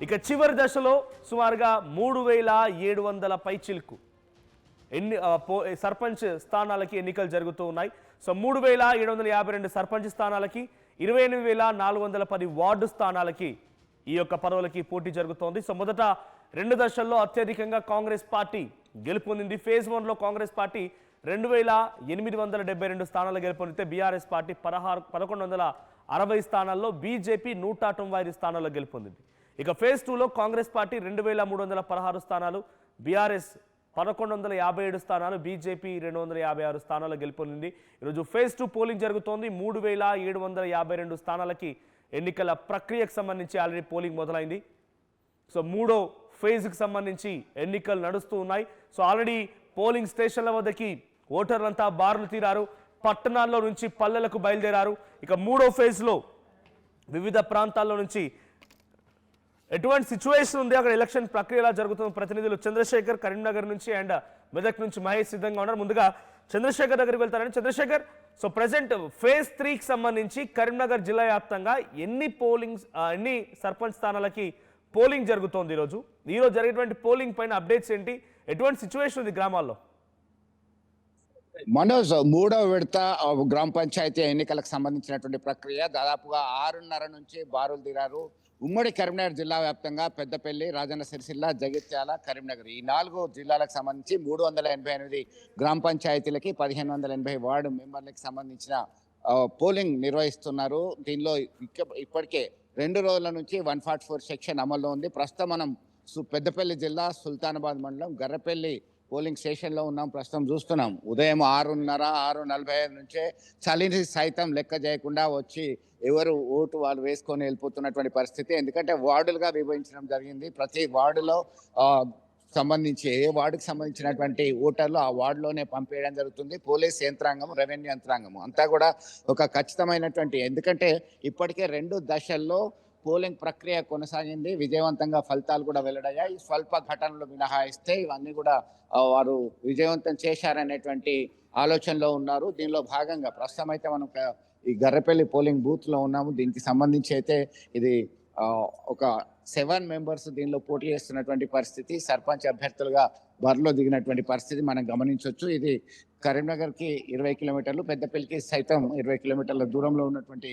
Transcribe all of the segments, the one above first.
ఇక చివరి దశలో సుమారుగా 3700 పైచిలుకు సర్పంచ్ స్థానాలకి ఎన్నికలు జరుగుతూ ఉన్నాయి. సో 3752 సర్పంచ్ స్థానాలకి 28410 వార్డు స్థానాలకి ఈ యొక్క పదవులకి పోటీ జరుగుతోంది. సో మొదట 2 దశల్లో అత్యధికంగా కాంగ్రెస్ పార్టీ గెలుపొందింది. ఫేజ్ 1లో కాంగ్రెస్ పార్టీ 2872 స్థానాలు గెలుపొందితే బీఆర్ఎస్ పార్టీ 1160 స్థానాల్లో, బీజేపీ 195 స్థానాల్లో గెలుపొందింది. ఇక ఫేజ్ 2లో కాంగ్రెస్ పార్టీ 2316 స్థానాలు, బీఆర్ఎస్ 1157 స్థానాలు, బీజేపీ 256 స్థానాలు గెలుపొందింది. ఈరోజు ఫేజ్ 2 పోలింగ్ జరుగుతోంది. 3752 స్థానాలకి ఎన్నికల ప్రక్రియకు సంబంధించి ఆల్రెడీ పోలింగ్ మొదలైంది. సో 3వ ఫేజ్కి సంబంధించి ఎన్నికలు నడుస్తూ ఉన్నాయి. సో ఆల్రెడీ పోలింగ్ స్టేషన్ల వద్దకి ఓటర్లంతా బారులు తీరారు, పట్టణాల్లో నుంచి పల్లెలకు బయలుదేరారు. ఇక 3వ ఫేజ్లో వివిధ ప్రాంతాల్లో నుంచి ఎటువంటి సిచ్యువేషన్ ఉంది, అక్కడ ఎలక్షన్ ప్రక్రియ ఎలా జరుగుతున్న ప్రతినిధులు చంద్రశేఖర్ కరీంనగర్ నుంచి అండ్ మెదక్ నుంచి మహేష్ సిద్ధంగా ఉన్నారు. ముందుగా చంద్రశేఖర్ దగ్గరికి వెళ్తారని. చంద్రశేఖర్, సో ప్రెసెంట్ ఫేజ్ 3కి సంబంధించి కరీంనగర్ జిల్లా వ్యాప్తంగా ఎన్ని సర్పంచ్ స్థానాలకి పోలింగ్ జరుగుతోంది ఈరోజు జరిగేటువంటి పోలింగ్ పైన అప్డేట్స్ ఏంటి, ఎటువంటి సిచ్యువేషన్ ఉంది గ్రామాల్లో? మనోజ్, 3వ విడత గ్రామ పంచాయతీ ఎన్నికలకు సంబంధించినటువంటి ప్రక్రియ దాదాపుగా 6:30 నుంచి బారులు తీరారు. ఉమ్మడి కరీంనగర్ జిల్లా వ్యాప్తంగా పెద్దపల్లి, రాజన్న సిరిసిల్ల, జగిత్యాల, కరీంనగర్ ఈ 4 జిల్లాలకు సంబంధించి 388 గ్రామ పంచాయతీలకి 1580 వార్డు మెంబర్లకు సంబంధించిన పోలింగ్ నిర్వహిస్తున్నారు. దీనిలో ఇప్పటికే 2 రోజుల నుంచి 144 సెక్షన్ అమల్లో ఉంది. ప్రస్తుతం మనం పెద్దపల్లి జిల్లా సుల్తానాబాద్ మండలం గర్రపల్లి పోలింగ్ స్టేషన్లో ఉన్నాం. ప్రస్తుతం చూస్తున్నాం ఉదయం 6:30, 6:45 నుంచే చలిని సైతం లెక్క చేయకుండా వచ్చి ఎవరు ఓటు వాళ్ళు వేసుకొని వెళ్ళిపోతున్నటువంటి పరిస్థితి. ఎందుకంటే వార్డులుగా విభజించడం జరిగింది. ప్రతి వార్డులో సంబంధించి ఏ వార్డుకి సంబంధించినటువంటి ఓటర్లు ఆ వార్డులోనే పంపేయడం జరుగుతుంది. పోలీస్ యంత్రాంగం, రెవెన్యూ యంత్రాంగం అంతా కూడా ఒక ఖచ్చితమైనటువంటి, ఎందుకంటే ఇప్పటికే 2 దశల్లో పోలింగ్ ప్రక్రియ కొనసాగింది. విజయవంతంగా ఫలితాలు కూడా వెల్లడయ్యాయి. స్వల్ప ఘటనలు మినహాయిస్తే ఇవన్నీ కూడా వారు విజయవంతం చేశారనేటువంటి ఆలోచనలో ఉన్నారు. దీనిలో భాగంగా ప్రస్తుతం అయితే మనం ఈ గర్రపల్లి పోలింగ్ బూత్ లో ఉన్నాము. దీనికి సంబంధించి అయితే ఇది ఒక 7 మెంబర్స్ దీనిలో పోటీ చేస్తున్నటువంటి పరిస్థితి. సర్పంచ్ అభ్యర్థులుగా బరిలో దిగినటువంటి పరిస్థితి మనం గమనించవచ్చు. ఇది కరీంనగర్ కి 20 కిలోమీటర్లు, పెద్దపల్లికి సైతం 20 కిలోమీటర్ల దూరంలో ఉన్నటువంటి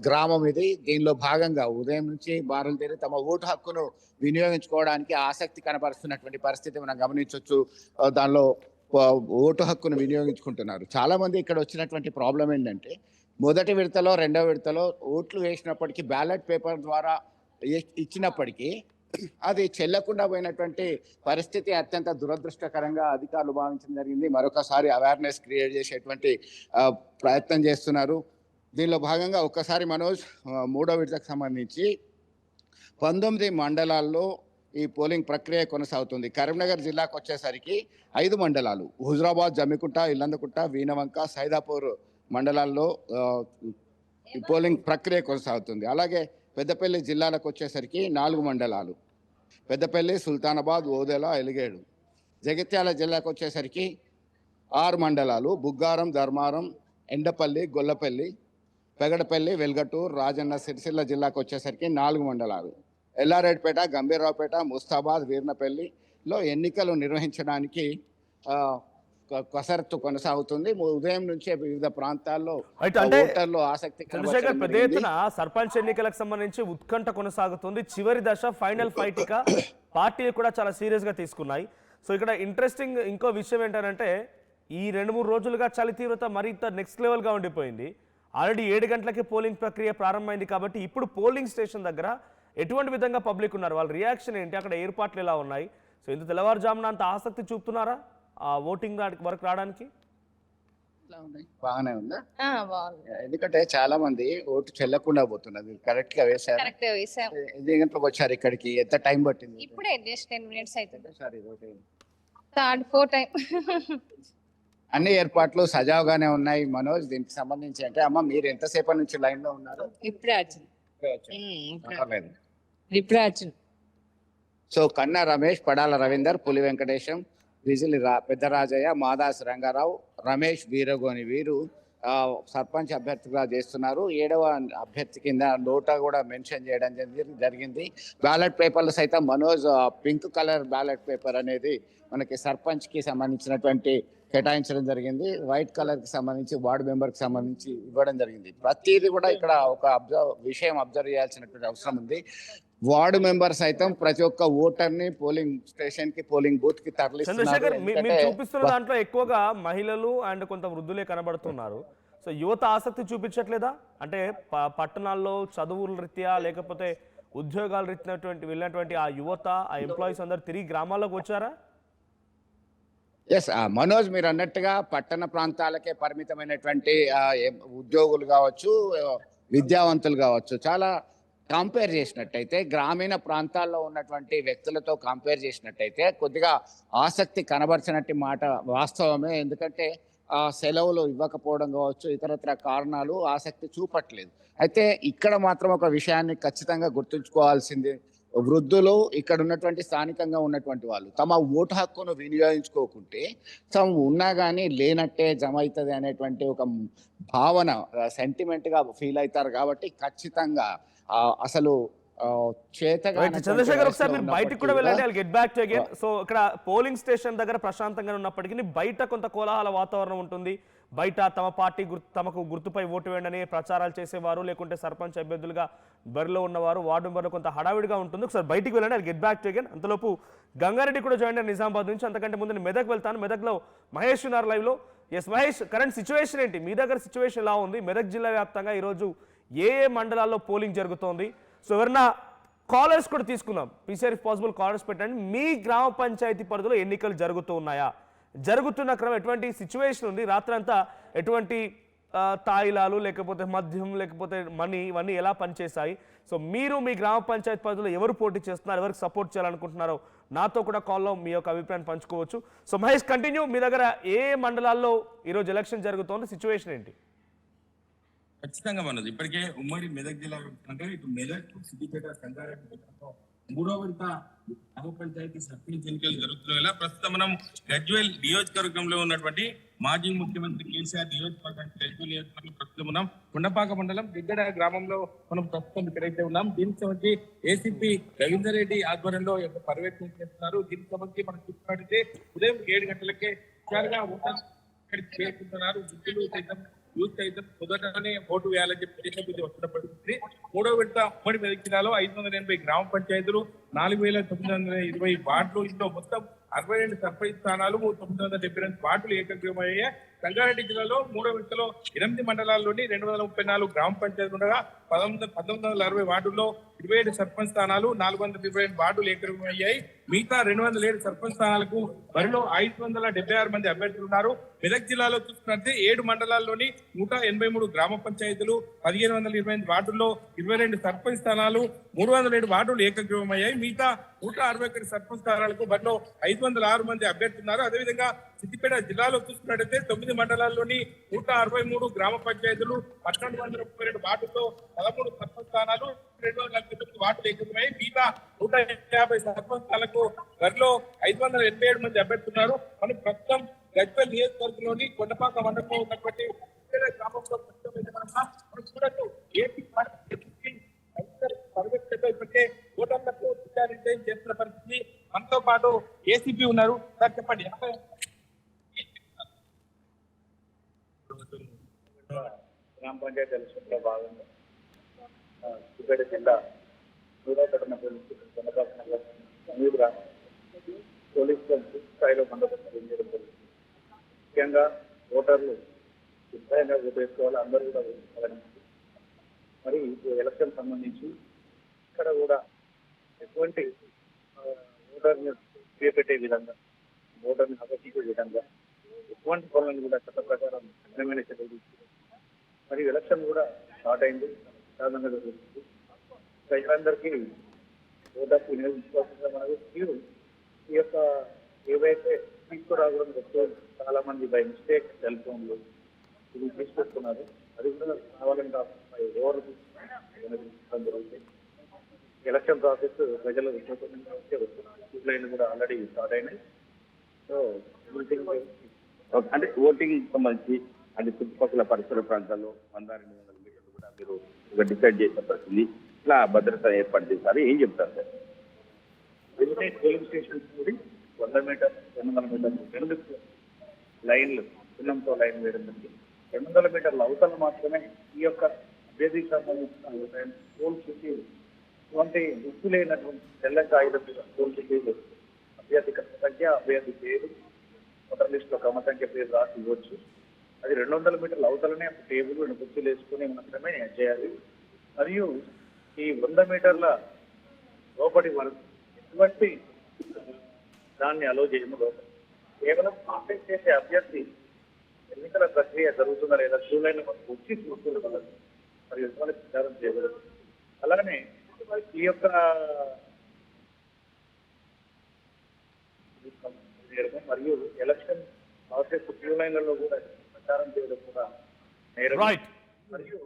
గ్రామం ఇది. దీనిలో భాగంగా ఉదయం నుంచి బారులు తీరి తమ ఓటు హక్కును వినియోగించుకోవడానికి ఆసక్తి కనబరుస్తున్నటువంటి పరిస్థితి మనం గమనించవచ్చు. దానిలో ఓటు హక్కును వినియోగించుకుంటున్నారు చాలా మంది. ఇక్కడ వచ్చినటువంటి ప్రాబ్లం ఏంటంటే, మొదటి విడతలో 2వ విడతలో ఓట్లు వేసినప్పటికీ బ్యాలెట్ పేపర్ ద్వారా ఇచ్చినప్పటికీ అది చెల్లకుండా పోయినటువంటి పరిస్థితి అత్యంత దురదృష్టకరంగా అధికారులు భావించడం జరిగింది. మరొకసారి అవేర్నెస్ క్రియేట్ చేసేటువంటి ప్రయత్నం చేస్తున్నారు. దీనిలో భాగంగా ఒక్కసారి మనోజ్, 3వ విడతకు సంబంధించి 19 మండలాల్లో ఈ పోలింగ్ ప్రక్రియ కొనసాగుతుంది. కరీంనగర్ జిల్లాకు వచ్చేసరికి 5 మండలాలు, హుజరాబాద్, జమ్మికుంట, ఇల్లందకుంట, వీణవంక, సైదాపూర్ మండలాల్లో ఈ పోలింగ్ ప్రక్రియ కొనసాగుతుంది. అలాగే పెద్దపల్లి జిల్లాలకు వచ్చేసరికి 4 మండలాలు, పెద్దపల్లి, సుల్తానాబాద్, ఓదెల, ఎలిగేడు. జగిత్యాల జిల్లాకు వచ్చేసరికి 6 మండలాలు, బుగ్గారం, ధర్మారం, ఎండపల్లి, గొల్లపల్లి, పెగడపల్లి, వెల్గటూర్. రాజన్న సిరిసిల్ల జిల్లాకు వచ్చేసరికి 4 మండలాలు, ఎల్లారెడ్డిపేట, గంభీరావుపేట, ముస్తాబాద్, వీర్నపల్లిలో ఎన్నికలు నిర్వహించడానికి కసరత్తు కొనసాగుతుంది. ఉదయం నుంచే వివిధ ప్రాంతాల్లో ఓటర్లు ఆసక్తి. చంద్రశేఖర్, పెద్ద ఎత్తున సర్పంచ్ ఎన్నికలకు సంబంధించి ఉత్కంఠ కొనసాగుతుంది. చివరి దశ ఫైనల్ ఫైట్ ఇక పార్టీలు కూడా చాలా సీరియస్ గా తీసుకున్నాయి. సో ఇక్కడ ఇంట్రెస్టింగ్ ఇంకో విషయం ఏంటంటే, ఈ 2-3 రోజులుగా చలి తీవ్రత మరింత నెక్స్ట్ లెవెల్ గా ఉండిపోయింది. ఆల్రెడీ 7 గంటలకే పోలింగ్ ప్రక్రియ ప్రారంభమైంది కాబట్టి ఇప్పుడు పోలింగ్ స్టేషన్ దగ్గర ఎటువంటి విధంగా పబ్లిక్ ఉన్నారు, వాళ్ళ రియాక్షన్ ఏంటి, అక్కడ ఏర్పాట్లు ఎలా ఉన్నాయి? సో ఇంత తెల్లవారుజామున అంత ఆసక్తి చూపుతున్నారా ఆ ఓటింగ్ వరకు రావడానికి? బాగానే ఉందా? ఎందుకంటే చాలా మంది ఓటు చెల్లకుండా పోతున్నది. కరెక్ట్ గా వేశారు. ఎన్ని గంటలకు వచ్చారు ఇక్కడికి? ఎంత టైం పట్టింది? ఇప్పుడే జస్ట్ 10 మినిట్స్ అవుతుంది. Third fourth time. అన్ని ఏర్పాట్లు సజావుగానే ఉన్నాయి. మనోజ్, దీనికి సంబంధించి అంటే, అమ్మ మీరు ఎంతసేపటి నుంచి లైన్ లో ఉన్నారు? సో కన్నా రమేష్, పడాల రవీందర్, పులి వెంకటేశం, విజిలి పెద్దరాజయ్య, మాదాస్ రంగారావు, రమేష్ వీరగోని వీరు సర్పంచ్ అభ్యర్థిగా చేస్తున్నారు. 7వ అభ్యర్థి కింద నోటా కూడా మెన్షన్ చేయడం జరిగింది. బ్యాలెట్ పేపర్లు సైతం Manoj pink colour ballot paper అనేది మనకి సర్పంచ్ కి సంబంధించినటువంటి కేటాయించడం జరిగింది. వైట్ కలర్ కి సంబంధించి వార్డు మెంబర్ కి సంబంధించి ఇవ్వడం జరిగింది. ప్రతిదీ కూడా ఇక్కడ ఒక విషయం అబ్జర్వ్ చేయాల్సినటువంటి అవసరం ఉంది. వార్డు మెంబర్ సైతం ప్రతి ఒక్క ఓటర్ ని పోలింగ్ స్టేషన్ కి పోలింగ్ బూత్ కి చంద్రశేఖర్ మీరు తరలిస్తున్నారు. చూపిస్తున్న దాంట్లో ఎక్కువగా మహిళలు అండ్ కొంత వృద్ధులే కనబడుతున్నారు. సో యువత ఆసక్తి చూపించట్లేదా? అంటే పట్టణాల్లో చదువుల రీత్యా లేకపోతే ఉద్యోగాల రీత్యా వెళ్ళినటువంటి ఆ యువత ఆ ఎంప్లాయీస్ అందరు తిరిగి గ్రామాల్లోకి వచ్చారా? ఎస్ మనోజ్, మీరు అన్నట్టుగా పట్టణ ప్రాంతాలకే పరిమితమైనటువంటి ఉద్యోగులు కావచ్చు, విద్యావంతులు కావచ్చు, చాలా కంపేర్ చేసినట్టయితే గ్రామీణ ప్రాంతాల్లో ఉన్నటువంటి వ్యక్తులతో కంపేర్ చేసినట్టయితే కొద్దిగా ఆసక్తి కనబరిచినట్టు మాట వాస్తవమే. ఎందుకంటే సెలవులు ఇవ్వకపోవడం కావచ్చు, ఇతరత్ర కారణాలు ఆసక్తి చూపట్లేదు. అయితే ఇక్కడ మాత్రం ఒక విషయాన్ని ఖచ్చితంగా గుర్తుంచుకోవాల్సింది, వృద్ధులు ఇక్కడ ఉన్నటువంటి స్థానికంగా ఉన్నటువంటి వాళ్ళు తమ ఓటు హక్కును వినియోగించుకోకుంటే తాము ఉన్నా కానీ లేనట్టే జమ అవుతుంది అనేటువంటి ఒక భావన సెంటిమెంట్ గా ఫీల్ అవుతారు. కాబట్టి ఖచ్చితంగా అసలు చంద్రశేఖర్ ఒకసారి మీరు బయటకు కూడా వెళ్ళండి. I get back to again. So ఇక్కడ పోలింగ్ స్టేషన్ దగ్గర ప్రశాంతంగా ఉన్నప్పటికీ బయట కొంత కోలాహల వాతావరణం ఉంటుంది. బయట తమ పార్టీ తమకు గుర్తుపై ఓటు వేయండి ప్రచారాలు చేసేవారు, లేకుంటే సర్పంచ్ అభ్యర్థులుగా బరిలో ఉన్నవారు, వార్డు మెంబర్లు కొంత హడావిడిగా ఉంటుంది. ఒకసారి బయటికి వెళ్ళండి. I get back to again. అంతలోపు గంగారెడ్డి కూడా జాయిన్ అయ్యారు నిజామాబాద్ నుంచి. అంతకంటే ముందు మెదక్ వెళ్తాను. మెదక్లో మహేష్ ఉన్నారు లైవ్ లో. ఎస్ మహేష్, కరెంట్ సిచ్యువేషన్ ఏంటి? మీ దగ్గర సిచ్యువేషన్ ఎలా ఉంది? మెదక్ జిల్లా వ్యాప్తంగా ఈరోజు ఏ మండలాల్లో పోలింగ్ జరుగుతోంది? సో ఎవరన్నా కాలర్స్ కూడా తీసుకుందాం. పీసీఆర్ పాసిబుల్ కాలర్స్ పెట్టండి. మీ గ్రామ పంచాయతీ పరిధిలో ఎన్నికలు జరుగుతూ ఉన్నాయా? జరుగుతున్న క్రమం ఎటువంటి సిచ్యువేషన్ ఉంది? రాత్రంతా ఎటువంటి తాయిలాలు లేకపోతే మద్యం లేకపోతే మనీ ఇవన్నీ ఎలా పనిచేశాయి? సో మీరు మీ గ్రామ పంచాయతీ పరిధిలో ఎవరు పోటీ చేస్తున్నారు, ఎవరికి సపోర్ట్ చేయాలనుకుంటున్నారో నాతో కూడా కాల్లో మీ యొక్క అభిప్రాయాన్ని పంచుకోవచ్చు. So Mahesh continue. మీ దగ్గర ఏ మండలాల్లో ఈరోజు ఎలక్షన్ జరుగుతోంది, సిచ్యువేషన్ ఏంటి? ఖచ్చితంగా మనది ఇప్పటికే ఉమ్మడి మెదక్ జిల్లా అంటే ఇటు మెదక్, సిద్దిపేట, సంగారెడ్డి మూడో విడత గ్రామ పంచాయతీ సర్పంచ్ ఎన్నికలు జరుగుతున్న ప్రస్తుతం మనం గజ్వేల్ నియోజకవర్గంలో ఉన్నటువంటి మాజీ ముఖ్యమంత్రి కేసీఆర్ నియోజకవర్గం గజ్వేల్ నియోజకవర్గం ప్రస్తుతం ఉన్నాం. కొండపాక మండలం దిగ్గడ గ్రామంలో మనం ప్రస్తుతం ఇక్కడైతే ఉన్నాం. దీనికి సంబంధించి ఏసీపీ రవీందర్ రెడ్డి ఆధ్వర్యంలో పర్యవేక్షణ చేస్తున్నారు. దీనికి సంబంధించి మనం చూసుకున్నట్లయితే ఉదయం 7 గంటలకే ఇక్కడికి చేరుకుంటున్నారు. వృద్ధులు సైతం యూత్ అయితే మొదటనే ఓటు వేయాలని చెప్పి వస్తున్న పరిస్థితి. మూడో విడత ఉమ్మడి మెదక్ జిల్లాలో 580 గ్రామ పంచాయతీలు, 4920 వార్డులు, ఇందులో మొత్తం 62 సర్పంచ్ స్థానాలు, 972 వార్డులు ఏకగ్రీవమయ్యాయి. సంగారెడ్డి జిల్లాలో మూడో విడతలో 8 మండలాల్లోని 234 గ్రామ పంచాయతీలు ఉండగా 1960 వార్డుల్లో 27 సర్పంచ్ స్థానాలు, 422 వార్డులు ఏకగ్రీవమయ్యాయి. మిగతా 207 సర్పంచ్ స్థానాలకు బరిలో 576 మంది అభ్యర్థులు ఉన్నారు. మెదక్ జిల్లాలో చూసుకున్నట్లయితే 7 మండలాల్లోని 183 గ్రామ పంచాయతీలు, 1528 వార్డుల్లో 22 సర్పంచ్ స్థానాలు, 307 వార్డులు ఏకగ్రీవమయ్యాయి. మిగతా 161 సర్పంచ్ స్థానాలకు బరిలో 506 మంది అభ్యర్థులు ఉన్నారు. అదేవిధంగా సిద్దిపేట జిల్లాలో చూసుకున్నట్లయితే 9 మండలాల్లోని 163 గ్రామ పంచాయతీలు, 1232 వార్డుల్లో 13 సర్పంచ్ స్థానాలు, 249 వార్డులు ఏకగ్రీవమయ్యాయి. మిగతా 150 సర్పంచ్ స్థానాలకు బరిలో 587 మంది అభ్యర్థులు. మనం ప్రస్తుతం గజ్వేల్ నియోజకవర్గంలోని కొండపాక మండలంలో ఉన్నటువంటి గ్రామంలో చూడొచ్చు. ఏపీ ఇప్పటికే ఓటర్లకు నిర్ధారించడం చేస్తున్న పరిస్థితి. మనతో పాటు ఏసీపీ ఉన్నారు. సార్ చెప్పండి. గ్రామ పంచాయతీ ఎలక్షన్ లో భాగంగా సిద్దిపేట జిల్లా సూర్యాపేట పోలీసులు స్థాయిలో బందోబస్తు చేయడం జరిగింది. ముఖ్యంగా ఓటర్లు నిర్భయంగా ఓటు వేసుకోవాలి, అందరూ కూడా వేసుకోవాలని. మరి ఎలక్షన్ సంబంధించి ఇక్కడ కూడా ఎటువంటి ఓటర్ని చేపట్టే విధంగా, ఓటర్ని ఆకర్షించే విధంగా ఎటువంటి పనులను కూడా చట్ట ప్రకారం కఠినమైన చర్యలు తీసుకుంది. మరి ఎలక్షన్ కూడా స్టార్ట్ అయింది, సాధారణంగా జరుగుతుంది. ప్రజలందరికీ ఓటర్కి వినియోగించుకోవాల్సిందిగా మనకు మీరు ఈ యొక్క ఏవైతే తీసుకురాకూడని వస్తువులు చాలా మంది బై మిస్టేక్ సెల్ ఫోన్లు ఇది తీసుకొస్తున్నారు. అది కూడా కావాలని కాకుండా ఎవరు తీసుకుంటాం జరుగుతుంది. ఎలక్షన్ ప్రాసెస్ ప్రజలు విశ్వసనీయంగా వచ్చే లైన్లు కూడా ఆల్రెడీ స్టార్ట్ అయినాయి. సో అంటే ఓటింగ్ సంబంధించి అది చుట్టుపక్కల పరిసర ప్రాంతాల్లో 100-200 మీటర్లు కూడా మీరు ఒక డిసైడ్ చేసిన పరిస్థితి. ఇట్లా భద్రత ఏర్పాటు చేశారు, ఏం చెప్తారు సార్? పోలింగ్ స్టేషన్స్ కూడా 100 మీటర్లు 200 మీటర్లు రెండు లైన్లు చిన్నంతో లైన్ వేయడం జరిగింది. 200 మీటర్ల అవతల మాత్రమే ఈ యొక్క అభ్యర్థికి సంబంధించిన పోల్ చుట్టూ ఇటువంటి గుర్తు లేనటువంటి తెల్ల కాగితం మీద పోల్ చుట్టూ అభ్యర్థి సంఖ్య, అభ్యర్థి పేరు, ఓటర్ లిస్ట్ లో క్రమ సంఖ్య పేరు రాసి ఇవ్వచ్చు. అది 200 మీటర్ల అవతలనే టేబుల్ గుర్తులు వేసుకుని మాత్రమే చేయాలి. మరియు ఈ 100 మీటర్ల లోపలి వరకు ఎటువంటి దాన్ని అలో చేయము. లోపల కేవలం కాంటెక్ట్ చేసే అభ్యర్థి ఎన్నికల ప్రక్రియ జరుగుతుందా లేదా క్యూ లైన్ వచ్చి చూస్తున్నారు మరి ఎటువంటి ప్రచారం చేయగలరు. అలానే ఈ యొక్క మరియు ఎలక్షన్ ప్రాసెస్ క్యూ లైన్లలో కూడా ప్రచారం చేయడం కూడా నేరం. రైట్. మరియు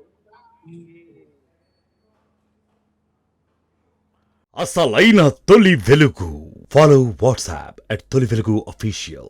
ఈ అసలైన తొలి వెలుగు. ఫాలో వాట్సాప్ @తొలి వెలుగు official.